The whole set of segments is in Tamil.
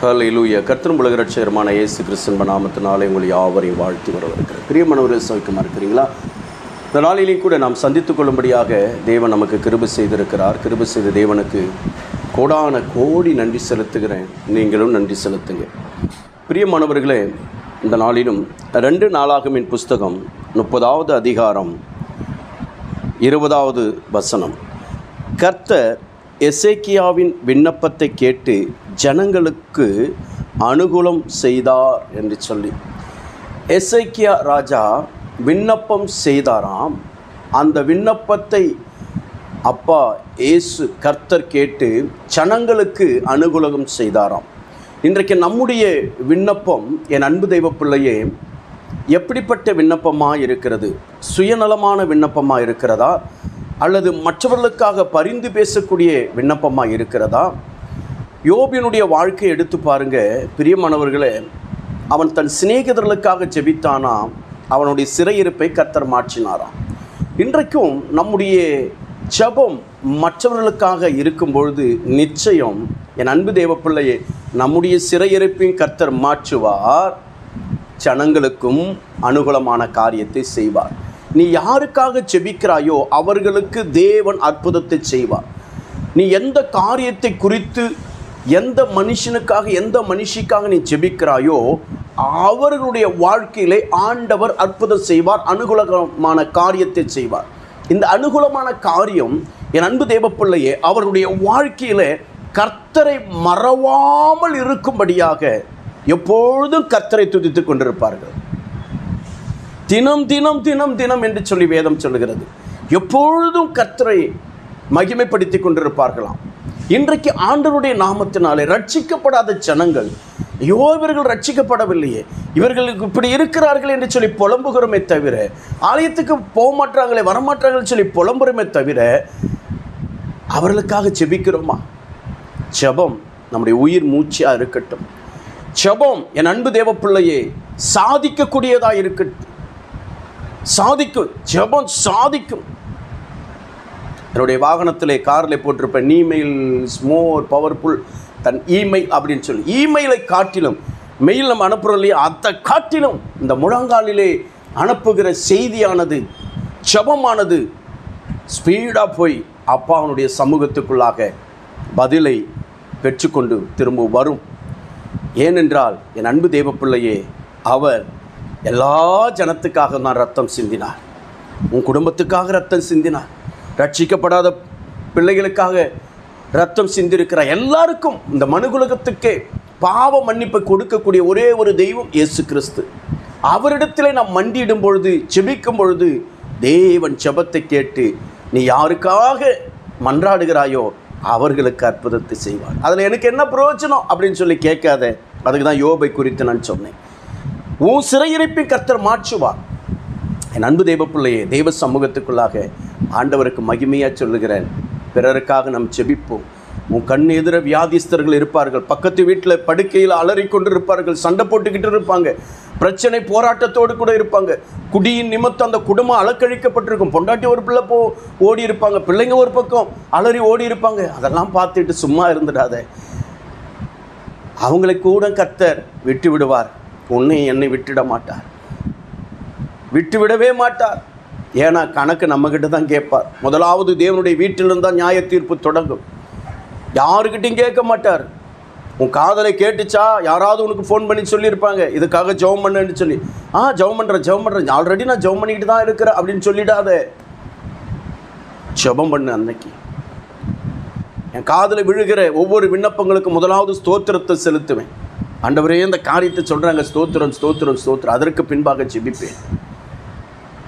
ஹல்லேலூயா. கர்த்தரும் உலக ரட்சகருமான இயேசு கிறிஸ்துவின் நாமத்தினாலே உங்களை யாவரையும் வாழ்த்தி வரவேற்கிறேன். பிரியமானவர்களே, சௌக்கியமாக இருக்கிறீங்களா? இந்த நாளிலேயும் கூட நாம் சந்தித்துக் கொள்ளும்படியாக தேவன் நமக்கு கிருபை செய்திருக்கிறார். கிருபை செய்த தேவனுக்கு கோடான கோடி நன்றி செலுத்துகிறேன். நீங்களும் நன்றி செலுத்துங்க. பிரியமானவர்களே, இந்த நாளிலும் 2 நாளாகமத்தின் புஸ்தகம் 30வது அதிகாரம் 20வது வசனம். கர்த்தர் எசேக்கியாவின் விண்ணப்பத்தை கேட்டு ஜனங்களுக்கு அனுகூலம் செய்தார் என்று சொல்லி, எசேக்கியா ராஜா விண்ணப்பம் செய்தாராம். அந்த விண்ணப்பத்தை அப்பா இயேசு கர்த்தர் கேட்டு ஜனங்களுக்கு அனுகூலம் செய்தாராம். இன்றைக்கு நம்முடைய விண்ணப்பம், என் அன்பு தெய்வ பிள்ளையே, எப்படிப்பட்ட விண்ணப்பமாக இருக்கிறது? சுயநலமான விண்ணப்பமாக இருக்கிறதா, அல்லது மற்றவர்களுக்காக பரிந்து பேசக்கூடிய விண்ணப்பமாக இருக்கிறதா? யோபினுடைய வாழ்க்கையை எடுத்து பாருங்க பிரியமானவர்களே. அவன் தன் சிநேகிதர்களுக்காக ஜெபித்தானா, அவனுடைய சிறையிருப்பை கர்த்தர் மாற்றினாராம். இன்றைக்கும் நம்முடைய ஜெபம் மற்றவர்களுக்காக இருக்கும் பொழுது நிச்சயம் என் அன்பு தேவ பிள்ளையே, நம்முடைய சிறையிருப்பையும் கர்த்தர் மாற்றுவார், ஜனங்களுக்கும் அனுகூலமான காரியத்தை செய்வார். நீ யாருக்காக ஜெபிக்கிறாயோ அவர்களுக்கு தேவன் அற்புதத்தை செய்வார். நீ எந்த காரியத்தை குறித்து, எந்த மனுஷனுக்காக, எந்த மனுஷிக்காக நீ ஜெபிக்கிறாயோ அவர்களுடைய வாழ்க்கையிலே ஆண்டவர் அற்புதம் செய்வார், அனுகூலமான காரியத்தை செய்வார். இந்த அனுகூலமான காரியம் என் அன்பு தேவ பிள்ளையே, அவர்களுடைய வாழ்க்கையிலே கர்த்தரை மறவாமல் இருக்கும்படியாக எப்பொழுதும் கர்த்தரை துதித்து கொண்டிருப்பார்கள். தினம் தினம் தினம் தினம் என்று சொல்லி வேதம் சொல்லுகிறது. எப்பொழுதும் கர்த்தரை மகிமைப்படுத்தி கொண்டிருப்பார்களாம். இன்றைக்கு ஆண்டவருடைய நாமத்தினாலே ரட்சிக்கப்படாத ஜனங்கள், ஐயோ இவர்கள் ரட்சிக்கப்படவில்லையே, இவர்களுக்கு இப்படி இருக்கிறார்கள் என்று சொல்லி புலம்புகிறோமே தவிர, ஆலயத்துக்கு போக மாட்டாங்களே, வரமாட்டாங்கன்னு சொல்லி புலம்புறோமே தவிர, அவர்களுக்காக ஜெபிக்கிறோமா? ஜெபம் நம்முடைய உயிர் மூச்சியாக இருக்கட்டும். ஜெபம் என் அன்பு தேவ பிள்ளையே சாதிக்கக்கூடியதாக இருக்கட்டும். சாதிக்கும், ஜெபம் சாதிக்கும். என்னுடைய வாகனத்திலே, காரில் போட்டிருப்பேன், email is more powerful than email அப்படின்னு சொல்லி. இமெயிலை காட்டிலும், மெயில் நம்ம அனுப்புகிறோம் இல்லையா, அதை காட்டிலும் இந்த முழங்காலிலே அனுப்புகிற செய்தியானது, ஜெபமானது ஸ்பீடாக போய் அப்பாவனுடைய சமூகத்துக்குள்ளாக பதிலை பெற்றுக்கொண்டு திரும்ப வரும். ஏனென்றால் என் அன்பு தேவ பிள்ளையே, அவர் எல்லா ஜனத்துக்காக தான் ரத்தம் சிந்தினார். உன் குடும்பத்துக்காக ரத்தம் சிந்தினார். ரட்சிக்கப்படாத பிள்ளைகளுக்காக ரத்தம் சிந்திருக்கிறார். எல்லாருக்கும், இந்த மனுகுலகத்துக்கே பாவ மன்னிப்பை கொடுக்கக்கூடிய ஒரே ஒரு தெய்வம் இயேசு கிறிஸ்து. அவரிடத்தில் நாம் மண்டியிடும் பொழுது, ஜெபிக்கும் பொழுது தேவன் ஜெபத்தை கேட்டு நீ யாருக்காக மன்றாடுகிறாயோ அவர்களுக்கு அற்புதத்தை செய்வார். அதில் எனக்கு என்ன பிரயோஜனம் அப்படின்னு சொல்லி கேட்காத. அதுக்கு தான் யோபை குறித்து நான் சொன்னேன். உன் சிறையிருப்பை கர்த்தர் மாற்றுவார். என் அன்பு தெய்வ பிள்ளையே, தெய்வ சமூகத்துக்குள்ளாக ஆண்டவருக்கு மகிமையாக சொல்லுகிறேன், பிறருக்காக நாம் ஜெபிப்போம். உன் கண் எதிர வியாதிஸ்தர்கள் இருப்பார்கள், பக்கத்து வீட்டில் படுக்கையில் அலறிக்கொண்டு இருப்பார்கள், சண்டை போட்டுக்கிட்டு இருப்பாங்க, பிரச்சனை போராட்டத்தோடு கூட இருப்பாங்க. குடியின் நிமித்தம் அந்த குடும்பம் அலக்கழிக்கப்பட்டிருக்கும். பொண்டாட்டி ஒரு பிள்ளை ஓடி இருப்பாங்க, பிள்ளைங்க ஒரு பக்கம் அலறி ஓடி இருப்பாங்க. அதெல்லாம் பார்த்துட்டு சும்மா இருந்துடாத. அவங்களை கூட கர்த்தர் விட்டு விடுவார். உன்னை என்னை விட்டுவிட மாட்டார், விட்டுவிடவே மாட்டார். ஏன்னா கணக்கு நம்மக்கிட்ட தான் கேட்பார். முதலாவது தேவனுடைய வீட்டிலிருந்து தான் நியாய தீர்ப்பு தொடங்கும். யாருக்கிட்டையும் கேட்க மாட்டார். உன் காதலை கேட்டுச்சா, யாராவது உனக்கு ஃபோன் பண்ணி சொல்லியிருப்பாங்க, இதுக்காக ஜெபம் பண்ணுன்னு சொல்லி. ஜெபம் பண்ணுறேன், ஆல்ரெடி நான் ஜெபம் பண்ணிக்கிட்டு தான் இருக்கிறேன் அப்படின்னு சொல்லிடாத. ஜெபம் பண்ணு. அன்னைக்கு என் காதலை விழுகிற ஒவ்வொரு விண்ணப்பங்களுக்கு முதலாவது ஸ்தோத்திரத்தை செலுத்துவேன். ஆண்டவரே, இந்த காரியத்தை சொல்கிறாங்க, ஸ்தோத்திரம் ஸ்தோத்திரம் ஸ்தோத்திரம். அதற்கு பின்பாக ஜெபிப்பேன்.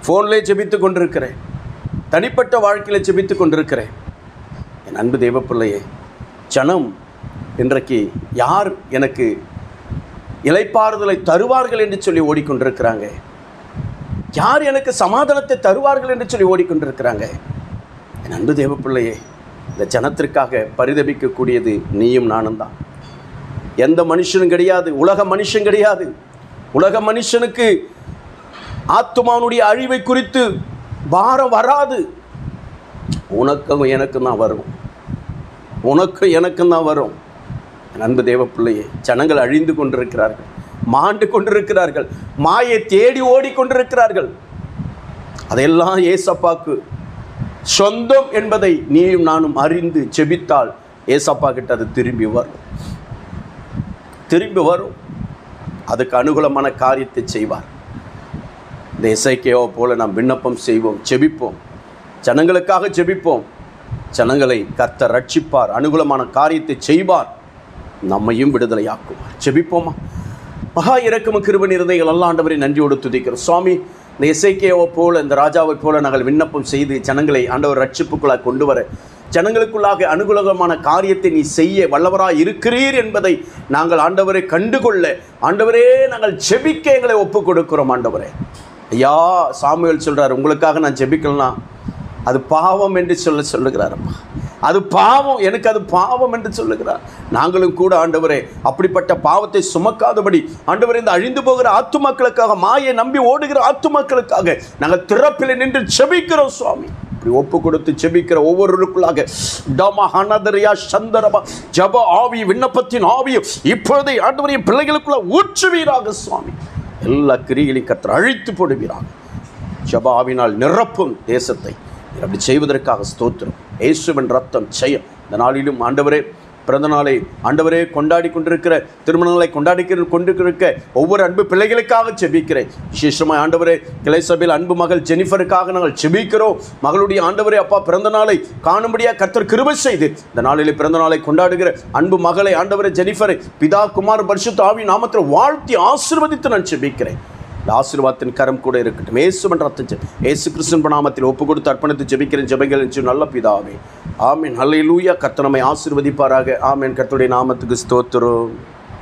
ஃபோன்லேயே ஜெபித்து கொண்டிருக்கிறேன், தனிப்பட்ட வாழ்க்கையில் ஜெபித்து கொண்டிருக்கிறேன். என் அன்பு தெய்வ பிள்ளையே, ஜனம் இன்றைக்கு யார் எனக்கு இளைப்பாறுதலை தருவார்கள் என்று சொல்லி ஓடிக்கொண்டிருக்கிறாங்க, யார் எனக்கு சமாதானத்தை தருவார்கள் என்று சொல்லி ஓடிக்கொண்டிருக்கிறாங்க. என் அன்பு தேவ பிள்ளையே, இந்த ஜனத்திற்காக பரிதபிக்கக்கூடியது நீயும் நானும் தான். எந்த மனுஷனும் கிடையாது, உலக மனுஷன் கிடையாது. உலக மனுஷனுக்கு ஆத்துமானுடைய அழிவை குறித்து பாரம் வராது. உனக்கும் எனக்கும் தான் வரும், உனக்கும் எனக்கும் தான் வரும். அன்பு தேவ பிள்ளையே, ஜனங்கள் அழிந்து கொண்டிருக்கிறார்கள், மாண்டு கொண்டிருக்கிறார்கள், மாயை தேடி ஓடிக்கொண்டிருக்கிறார்கள். அதையெல்லாம் ஏசப்பாக்கு சொந்தம் என்பதை நீயும் நானும் அறிந்து ஜெபித்தால் ஏசப்பா கிட்ட அது திரும்பி வரும். அதுக்கு அனுகூலமான காரியத்தை செய்வார். இந்த எசேக்கியாவை போல நாம் விண்ணப்பம் செய்வோம், ஜெபிப்போம், ஜனங்களுக்காக ஜெபிப்போம். ஜனங்களை கர்த்தர் ரட்சிப்பார், அனுகூலமான காரியத்தை செய்வார், நம்மையும் விடுதலையாக்குவார். ஜெபிப்போமா? மகா இரக்கமும் கிருபை நிறைந்த எங்கள் ஆண்டவரை நன்றியோடு துதிக்கிறோம். சுவாமி, இந்த எசேக்கியாவை போல, இந்த ராஜாவை போல நாங்கள் விண்ணப்பம் செய்து ஜனங்களை ஆண்டவர் ரட்சிப்புக்குள்ளாக கொண்டு வர, ஜனங்களுக்குள்ளாக அனுகூலமான காரியத்தை நீ செய்ய வல்லவராய் இருக்கிறீர் என்பதை நாங்கள் ஆண்டவரை கண்டுகொள்ள, ஆண்டவரே நாங்கள் ஜெபிக்க எங்களை ஒப்பு கொடுக்கிறோம். ஆண்டவரே, ஐயா, சாமுவேல் சொல்கிறார், உங்களுக்காக நான் ஜெபிக்கலாம், அது பாவம் என்று சொல்லுகிறாரப்பா. அது பாவம், எனக்கு அது பாவம் என்று சொல்லுகிறார். நாங்களும் கூட ஆண்டவரே அப்படிப்பட்ட பாவத்தை சுமக்காதபடி ஆண்டவரே இந்த அழிந்து போகிற ஆத்துமக்களுக்காக, மாயை நம்பி ஓடுகிற ஆத்துமக்களுக்காக நாங்கள் திறப்பில் நின்று ஜெபிக்கிறோம். சுவாமி, இப்படி ஒப்பு கொடுத்து ஜெபிக்கிற ஒவ்வொருவருக்குள்ளாக ஜப ஆவி, விண்ணப்பத்தின் ஆவியும் இப்பொழுதே ஆண்டவரைய பிள்ளைகளுக்குள்ள ஊற்றுவீராக. சுவாமி, எல்லா கிரிகளையும் கர்த்தர் அழித்து போடுவீராக. ஜப ஆவினால் நிரப்பும் தேசத்தை அப்படி செய்வதற்காக ஸ்தோத்திரம். இயேசுவின் ரத்தம் ஜெயம். இந்த நாளிலும் ஆண்டவரே, பிறந்த நாளை ஆண்டவரே கொண்டாடி கொண்டிருக்கிற, திருமணங்களை கொண்டிருக்க ஒவ்வொரு அன்பு பிள்ளைகளுக்காக ஜெபிக்கிறேன். விசேஷமாக ஆண்டவரே, கிளை சபையில் அன்பு மகள் ஜெனிஃபருக்காக நாங்கள் ஜெபிக்கிறோம். மகளுடைய ஆண்டவரே அப்பா பிறந்த நாளை காணும்படியாக கர்த்தர் கிருபை செய்து இந்த நாளிலே பிறந்த நாளை கொண்டாடுகிற அன்பு மகளை ஆண்டவரே ஜெனிஃபரை பிதா குமார் பரிசுத்த ஆவி நாமத்தில் வாழ்த்தி ஆசீர்வதித்து நான் ஜெபிக்கிறேன். இந்த ஆசீர்வாதத்தின் கரம் கூட இருக்கட்டும். இயேசுவின் ரத்தம், இயேசு கிறிஸ்துவின் நாமத்தில் ஒப்பு கொடுத்து அர்ப்பணித்து ஜெபிக்கிறேன். ஜெபங்கள் என்று நல்ல பிதாவே, ஆமென். ஹல்லேலூயா. கர்த்தர் நம்மை ஆசீர்வதிப்பாராக. ஆமென். கர்த்தருடைய நாமத்துக்கு ஸ்தோத்திரம்.